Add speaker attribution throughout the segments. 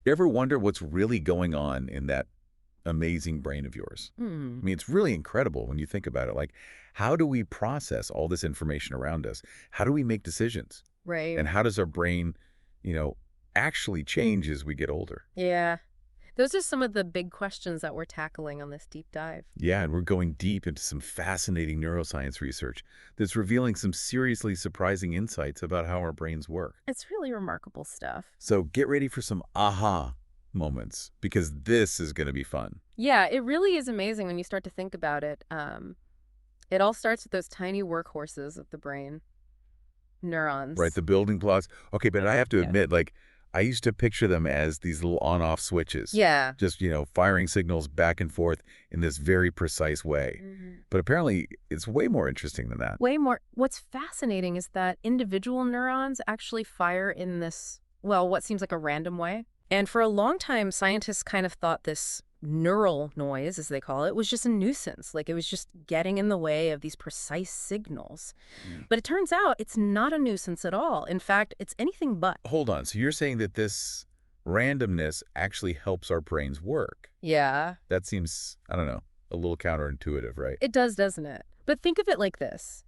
Speaker 1: You ever wonder what's really going on in that amazing brain of yours?
Speaker 2: Hmm.
Speaker 1: I mean, it's really incredible when you think about it. Like, how do we process all this information around us? How do we make decisions?
Speaker 2: Right.
Speaker 1: And how does our brain, you know, actually change as we get older?
Speaker 2: Yeah. Those are some of the big questions that we're tackling on this deep dive.
Speaker 1: Yeah, and we're going deep into some fascinating neuroscience research that's revealing some seriously surprising insights about how our brains work.
Speaker 2: It's really remarkable stuff.
Speaker 1: So get ready for some aha moments because this is going to be fun.
Speaker 2: Yeah, it really is amazing when you start to think about it. It all starts with those tiny workhorses of the brain,
Speaker 1: Right,
Speaker 2: neurons.
Speaker 1: the building blocks. Okay, but I have to
Speaker 2: Yeah.
Speaker 1: admit, like, I used to picture them as these little on-off switches,
Speaker 2: Yeah.
Speaker 1: just, firing signals back and forth in this very precise way.
Speaker 2: Mhm.
Speaker 1: But apparently, it's way more interesting than that.
Speaker 2: Way more. What's fascinating is that individual neurons actually fire in this, well, what seems like a random way. And for a long time, scientists kind of thought this neural noise, as they call it, was just a nuisance. Like it was just getting in the way of these precise signals.
Speaker 1: Mm.
Speaker 2: But it turns out it's not a nuisance at all. In fact, it's anything but.
Speaker 1: Hold on, so you're saying that this randomness actually helps our brains work?
Speaker 2: Yeah,
Speaker 1: That seems, I don't know, a little counterintuitive, right?
Speaker 2: it does, doesn't it? But think of it like this.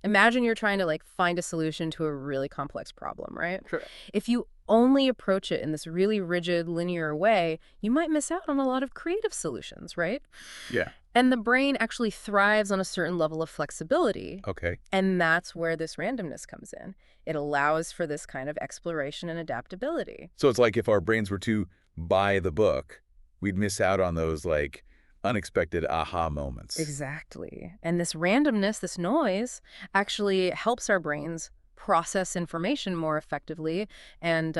Speaker 2: Imagine you're trying to find a solution to a really complex problem, right?
Speaker 1: Sure.
Speaker 2: If you only approach it in this really rigid, linear way, you might miss out on a lot of creative solutions, right?
Speaker 1: Yeah.
Speaker 2: And the brain actually thrives on a certain level of flexibility.
Speaker 1: Okay.
Speaker 2: And that's where this randomness comes in. It allows for this kind of exploration and adaptability.
Speaker 1: So it's like if our brains were to buy the book, we'd miss out on those, like, unexpected aha moments.
Speaker 2: Exactly. And this randomness, this noise, actually helps our brains process information more effectively and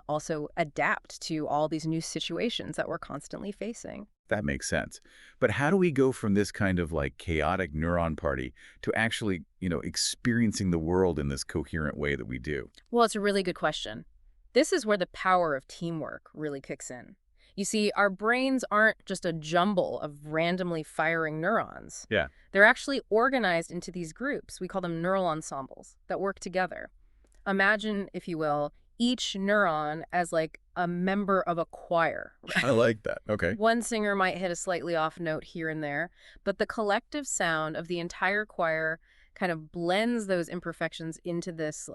Speaker 2: also adapt to all these new situations that we're constantly facing.
Speaker 1: That makes sense. But how do we go from this kind of like chaotic neuron party to actually, experiencing the world in this coherent way that we do?
Speaker 2: Well, it's a really good question. This is where the power of teamwork really kicks in. You see, our brains aren't just a jumble of randomly firing neurons.
Speaker 1: Yeah.
Speaker 2: They're actually organized into these groups. We call them neural ensembles that work together. Imagine, if you will, each neuron as like a member of a choir.
Speaker 1: I like that. Okay.
Speaker 2: One singer might hit a slightly off note here and there, but the collective sound of the entire choir kind of blends those imperfections into this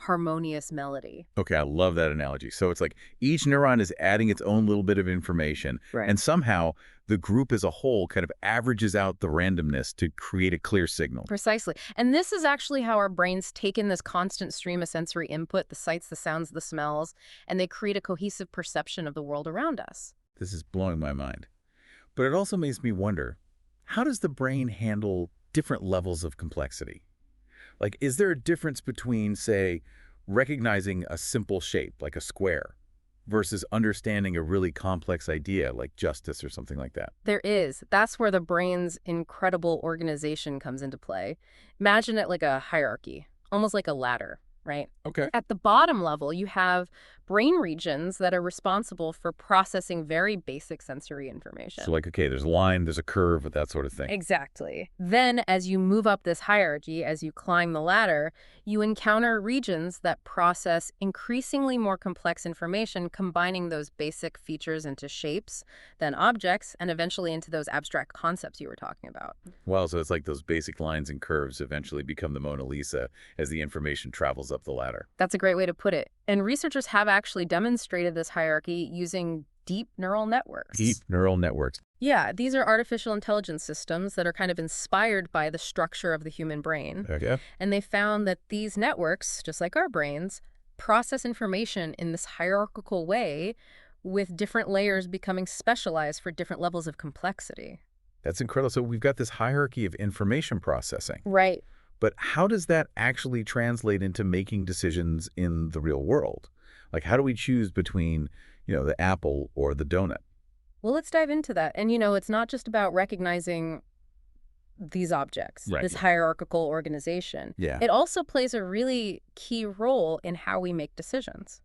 Speaker 2: harmonious melody.
Speaker 1: Okay, I love that analogy. So it's like each neuron is adding its own little bit of information,
Speaker 2: Right.
Speaker 1: and somehow the group as a whole kind of averages out the randomness to create a clear signal.
Speaker 2: Precisely. And this is actually how our brains take in this constant stream of sensory input, the sights, the sounds, the smells, and they create a cohesive perception of the world around us.
Speaker 1: This is blowing my mind. But it also makes me wonder, how does the brain handle different levels of complexity? Like, is there a difference between, say, recognizing a simple shape, like a square, versus understanding a really complex idea, like justice or something like that?
Speaker 2: There is. That's where the brain's incredible organization comes into play. Imagine it like a hierarchy, almost like a ladder, right?
Speaker 1: Okay.
Speaker 2: At the bottom level, you have brain regions that are responsible for processing very basic sensory information.
Speaker 1: So like, okay, there's a line, there's a curve, that sort of thing.
Speaker 2: Exactly. Then, as you move up this hierarchy, as you climb the ladder, you encounter regions that process increasingly more complex information, combining those basic features into shapes, then objects, and eventually into those abstract concepts you were talking about.
Speaker 1: Wow, so it's like those basic lines and curves eventually become the Mona Lisa as the information travels up the ladder.
Speaker 2: That's a great way to put it. And researchers have actually demonstrated this hierarchy using deep neural networks.
Speaker 1: Deep neural networks.
Speaker 2: Yeah, these are artificial intelligence systems that are kind of inspired by the structure of the human brain.
Speaker 1: Okay.
Speaker 2: And they found that these networks, just like our brains, process information in this hierarchical way, with different layers becoming specialized for different levels of complexity.
Speaker 1: That's incredible. So we've got this hierarchy of information processing.
Speaker 2: Right.
Speaker 1: But how does that actually translate into making decisions in the real world? Like, how do we choose between, the apple or the donut?
Speaker 2: Well, let's dive into that. And, it's not just about recognizing these objects,
Speaker 1: Right.
Speaker 2: this hierarchical organization.
Speaker 1: Yeah.
Speaker 2: It also plays a really key role in how we make decisions.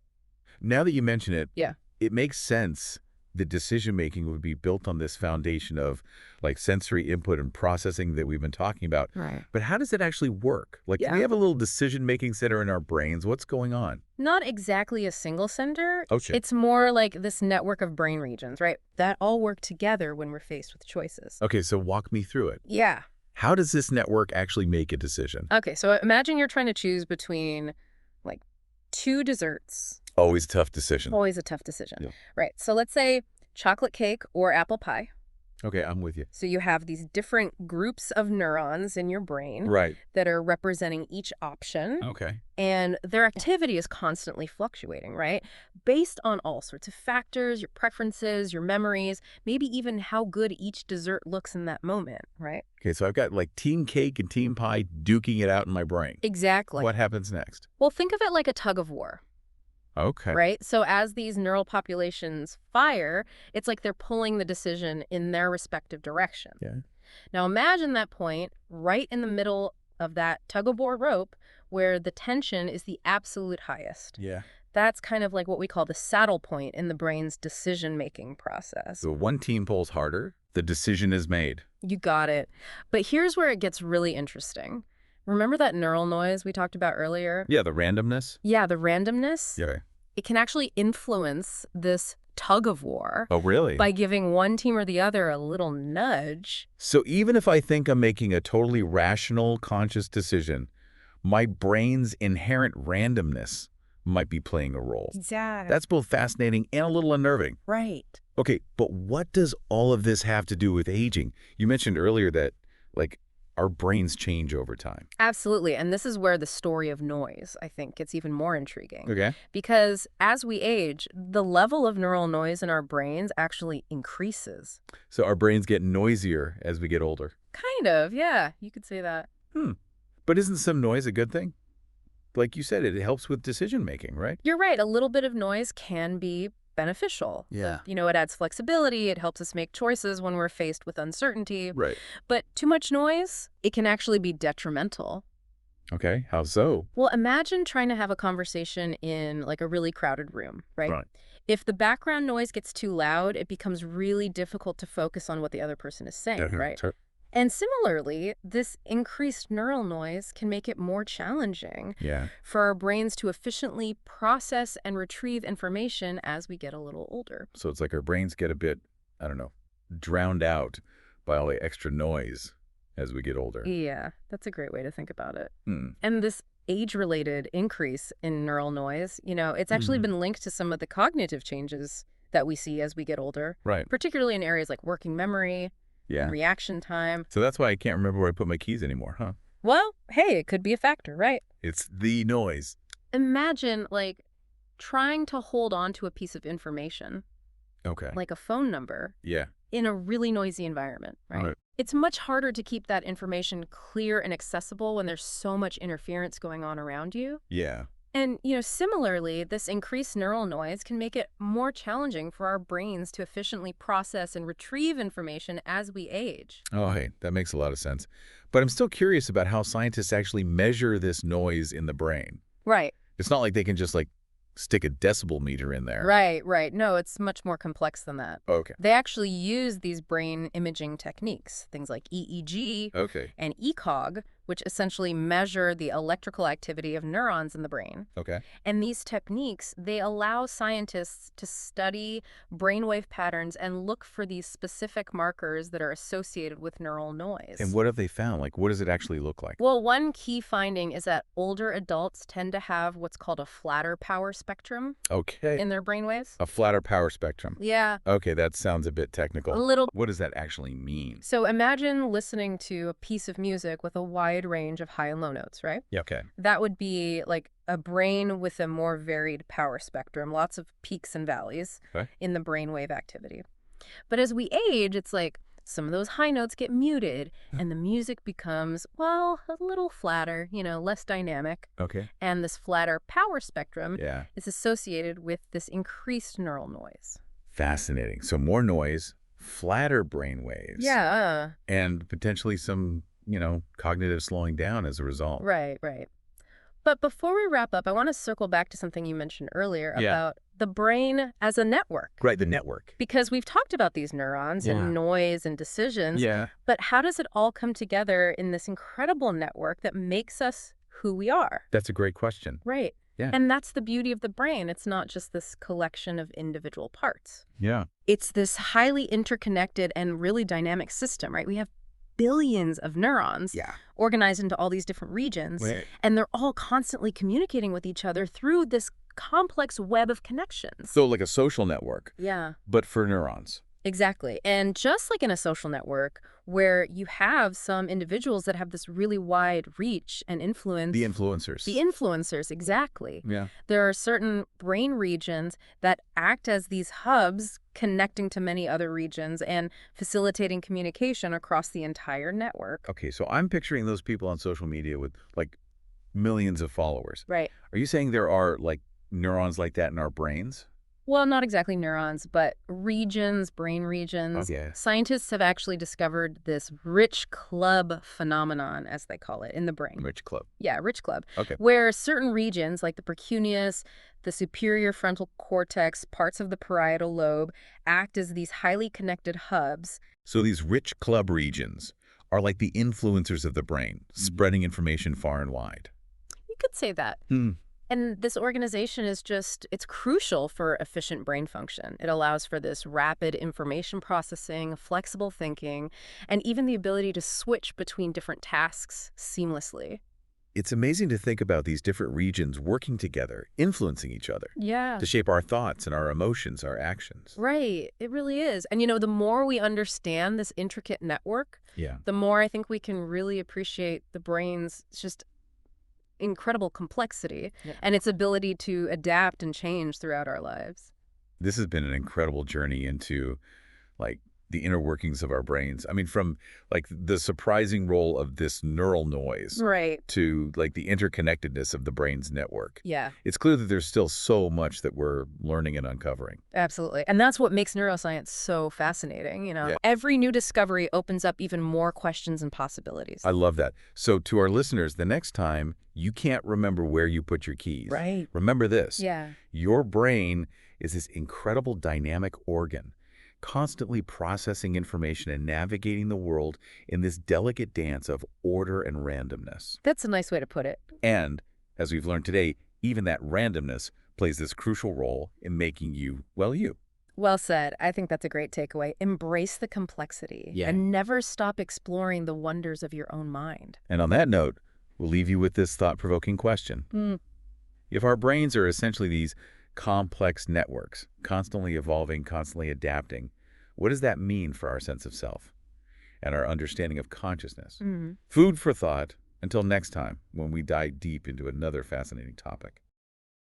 Speaker 1: Now that you mention it,
Speaker 2: Yeah.
Speaker 1: it makes sense the decision-making would be built on this foundation of like sensory input and processing that we've been talking about.
Speaker 2: Right.
Speaker 1: But how does it actually work? Like, do we
Speaker 2: Yeah.
Speaker 1: have a little decision-making center in our brains? What's going on?
Speaker 2: Not exactly a single center.
Speaker 1: Okay.
Speaker 2: It's more like this network of brain regions, right? That all work together when we're faced with choices.
Speaker 1: Okay, so walk me through it.
Speaker 2: Yeah.
Speaker 1: How does this network actually make a decision?
Speaker 2: Okay, so imagine you're trying to choose between like two desserts.
Speaker 1: Always a tough decision.
Speaker 2: Always a tough decision.
Speaker 1: Yeah.
Speaker 2: Right. So let's say chocolate cake or apple pie.
Speaker 1: Okay, I'm with you.
Speaker 2: So you have these different groups of neurons in your brain
Speaker 1: Right.
Speaker 2: that are representing each option.
Speaker 1: Okay.
Speaker 2: And their activity is constantly fluctuating, right? Based on all sorts of factors, your preferences, your memories, maybe even how good each dessert looks in that moment, right?
Speaker 1: Okay, so I've got like team cake and team pie duking it out in my brain.
Speaker 2: Exactly.
Speaker 1: What happens next?
Speaker 2: Well, think of it like a tug of war.
Speaker 1: Okay.
Speaker 2: Right? So as these neural populations fire, it's like they're pulling the decision in their respective direction.
Speaker 1: Yeah.
Speaker 2: Now imagine that point right in the middle of that tug-of-war rope where the tension is the absolute highest.
Speaker 1: Yeah.
Speaker 2: That's kind of like what we call the saddle point in the brain's decision-making process.
Speaker 1: So one team pulls harder, the decision is made.
Speaker 2: You got it. But here's where it gets really interesting. Remember that neural noise we talked about earlier?
Speaker 1: Yeah, the randomness.
Speaker 2: Yeah, the randomness.
Speaker 1: Yeah.
Speaker 2: It can actually influence this tug of war
Speaker 1: Oh, really?
Speaker 2: by giving one team or the other a little nudge.
Speaker 1: So even if I think I'm making a totally rational, conscious decision, my brain's inherent randomness might be playing a role.
Speaker 2: Exactly.
Speaker 1: That's both fascinating and a little unnerving.
Speaker 2: Right.
Speaker 1: Okay, but what does all of this have to do with aging? You mentioned earlier that, like, our brains change over time.
Speaker 2: Absolutely. And this is where the story of noise, I think, gets even more intriguing.
Speaker 1: Okay.
Speaker 2: Because as we age, the level of neural noise in our brains actually increases.
Speaker 1: So our brains get noisier as we get older.
Speaker 2: Kind of, yeah. You could say that.
Speaker 1: But isn't some noise a good thing? Like you said, it helps with decision-making, right?
Speaker 2: You're right. A little bit of noise can be beneficial.
Speaker 1: Yeah.
Speaker 2: You know, it adds flexibility. It helps us make choices when we're faced with uncertainty.
Speaker 1: Right.
Speaker 2: But too much noise, it can actually be detrimental.
Speaker 1: Okay, how so?
Speaker 2: Well, imagine trying to have a conversation in like a really crowded room, right?
Speaker 1: Right.
Speaker 2: If the background noise gets too loud, it becomes really difficult to focus on what the other person is saying, right?
Speaker 1: Sure.
Speaker 2: And similarly, this increased neural noise can make it more challenging
Speaker 1: Yeah.
Speaker 2: for our brains to efficiently process and retrieve information as we get a little older.
Speaker 1: So it's like our brains get a bit, I don't know, drowned out by all the extra noise as we get older.
Speaker 2: Yeah, that's a great way to think about it.
Speaker 1: Hmm.
Speaker 2: And this age-related increase in neural noise, you know, it's actually been linked to some of the cognitive changes that we see as we get older,
Speaker 1: Right.
Speaker 2: particularly in areas like working memory,
Speaker 1: Yeah.
Speaker 2: reaction time.
Speaker 1: So that's why I can't remember where I put my keys anymore, huh?
Speaker 2: Well, hey, it could be a factor, right?
Speaker 1: It's the noise.
Speaker 2: Imagine, like, trying to hold on to a piece of information,
Speaker 1: Okay.
Speaker 2: like a phone number,
Speaker 1: Yeah.
Speaker 2: in a really noisy environment, right?
Speaker 1: Right.
Speaker 2: It's much harder to keep that information clear and accessible when there's so much interference going on around you.
Speaker 1: Yeah.
Speaker 2: And, you know, similarly, this increased neural noise can make it more challenging for our brains to efficiently process and retrieve information as we age.
Speaker 1: Oh, hey, that makes a lot of sense. But I'm still curious about how scientists actually measure this noise in the brain.
Speaker 2: Right.
Speaker 1: It's not like they can just, like, stick a decibel meter in there.
Speaker 2: Right. No, it's much more complex than that.
Speaker 1: Okay.
Speaker 2: They actually use these brain imaging techniques, things like EEG
Speaker 1: Okay.
Speaker 2: and ECOG, which essentially measure the electrical activity of neurons in the brain.
Speaker 1: Okay.
Speaker 2: And these techniques, they allow scientists to study brainwave patterns and look for these specific markers that are associated with neural noise.
Speaker 1: And what have they found? Like, what does it actually look like?
Speaker 2: Well, one key finding is that older adults tend to have what's called a flatter power spectrum
Speaker 1: Okay.
Speaker 2: in their brainwaves.
Speaker 1: A flatter power spectrum.
Speaker 2: Yeah,
Speaker 1: Okay, that sounds a bit technical.
Speaker 2: a little.
Speaker 1: What does that actually mean?
Speaker 2: So imagine listening to a piece of music with a wide range of high and low notes, right?
Speaker 1: Yeah, okay.
Speaker 2: That would be like a brain with a more varied power spectrum, lots of peaks and valleys
Speaker 1: Okay.
Speaker 2: in the brainwave activity. But as we age, it's like some of those high notes get muted and the music becomes, well, a little flatter, you know, less dynamic.
Speaker 1: Okay.
Speaker 2: And this flatter power spectrum
Speaker 1: Yeah.
Speaker 2: is associated with this increased neural noise.
Speaker 1: Fascinating. So more noise, flatter brain waves.
Speaker 2: Yeah.
Speaker 1: And potentially some, cognitive slowing down as a result.
Speaker 2: Right. But before we wrap up, I want to circle back to something you mentioned earlier
Speaker 1: Yeah.
Speaker 2: about the brain as a network.
Speaker 1: Right, the network.
Speaker 2: Because we've talked about these neurons and noise and decisions, but how does it all come together in this incredible network that makes us who we are?
Speaker 1: That's a great question.
Speaker 2: Right.
Speaker 1: Yeah.
Speaker 2: And that's the beauty of the brain. It's not just this collection of individual parts.
Speaker 1: Yeah.
Speaker 2: It's this highly interconnected and really dynamic system, right? We have billions of neurons organized into all these different regions, and they're all constantly communicating with each other through this complex web of connections.
Speaker 1: So like a social network.
Speaker 2: Yeah.
Speaker 1: But for neurons.
Speaker 2: Exactly. And just like in a social network where you have some individuals that have this really wide reach and influence.
Speaker 1: The influencers.
Speaker 2: The influencers, exactly.
Speaker 1: Yeah.
Speaker 2: There are certain brain regions that act as these hubs connecting to many other regions and facilitating communication across the entire network.
Speaker 1: Okay, so I'm picturing those people on social media with like millions of followers.
Speaker 2: Right.
Speaker 1: Are you saying there are like neurons like that in our brains?
Speaker 2: Well, not exactly neurons, but regions, brain regions.
Speaker 1: Okay.
Speaker 2: Scientists have actually discovered this rich club phenomenon, as they call it, in the brain.
Speaker 1: Rich club.
Speaker 2: Yeah, rich club.
Speaker 1: Okay.
Speaker 2: Where certain regions, like the precuneus, the superior frontal cortex, parts of the parietal lobe, act as these highly connected hubs.
Speaker 1: So these rich club regions are like the influencers of the brain, spreading information far and wide.
Speaker 2: You could say that. And this organization is it's crucial for efficient brain function. It allows for this rapid information processing, flexible thinking, and even the ability to switch between different tasks seamlessly.
Speaker 1: It's amazing to think about these different regions working together, influencing each other.
Speaker 2: Yeah.
Speaker 1: To shape our thoughts and our emotions, our actions.
Speaker 2: Right. It really is. And, the more we understand this intricate network,
Speaker 1: Yeah.
Speaker 2: the more I think we can really appreciate the brain's just incredible complexity and its ability to adapt and change throughout our lives.
Speaker 1: This has been an incredible journey into like the inner workings of our brains. I mean, from like the surprising role of this neural noise to like the interconnectedness of the brain's network.
Speaker 2: Yeah.
Speaker 1: It's clear that there's still so much that we're learning and uncovering.
Speaker 2: Absolutely. And that's what makes neuroscience so fascinating. Every new discovery opens up even more questions and possibilities.
Speaker 1: I love that. So to our listeners, the next time you can't remember where you put your keys, remember this.
Speaker 2: Yeah.
Speaker 1: Your brain is this incredible dynamic organ, constantly processing information and navigating the world in this delicate dance of order and randomness.
Speaker 2: That's a nice way to put it.
Speaker 1: And, as we've learned today, even that randomness plays this crucial role in making you, well, you.
Speaker 2: Well said. I think that's a great takeaway. Embrace the complexity and never stop exploring the wonders of your own mind.
Speaker 1: And on that note, we'll leave you with this thought-provoking question. If our brains are essentially these complex networks, constantly evolving, constantly adapting, what does that mean for our sense of self and our understanding of consciousness? Food for thought until next time when we dive deep into another fascinating topic.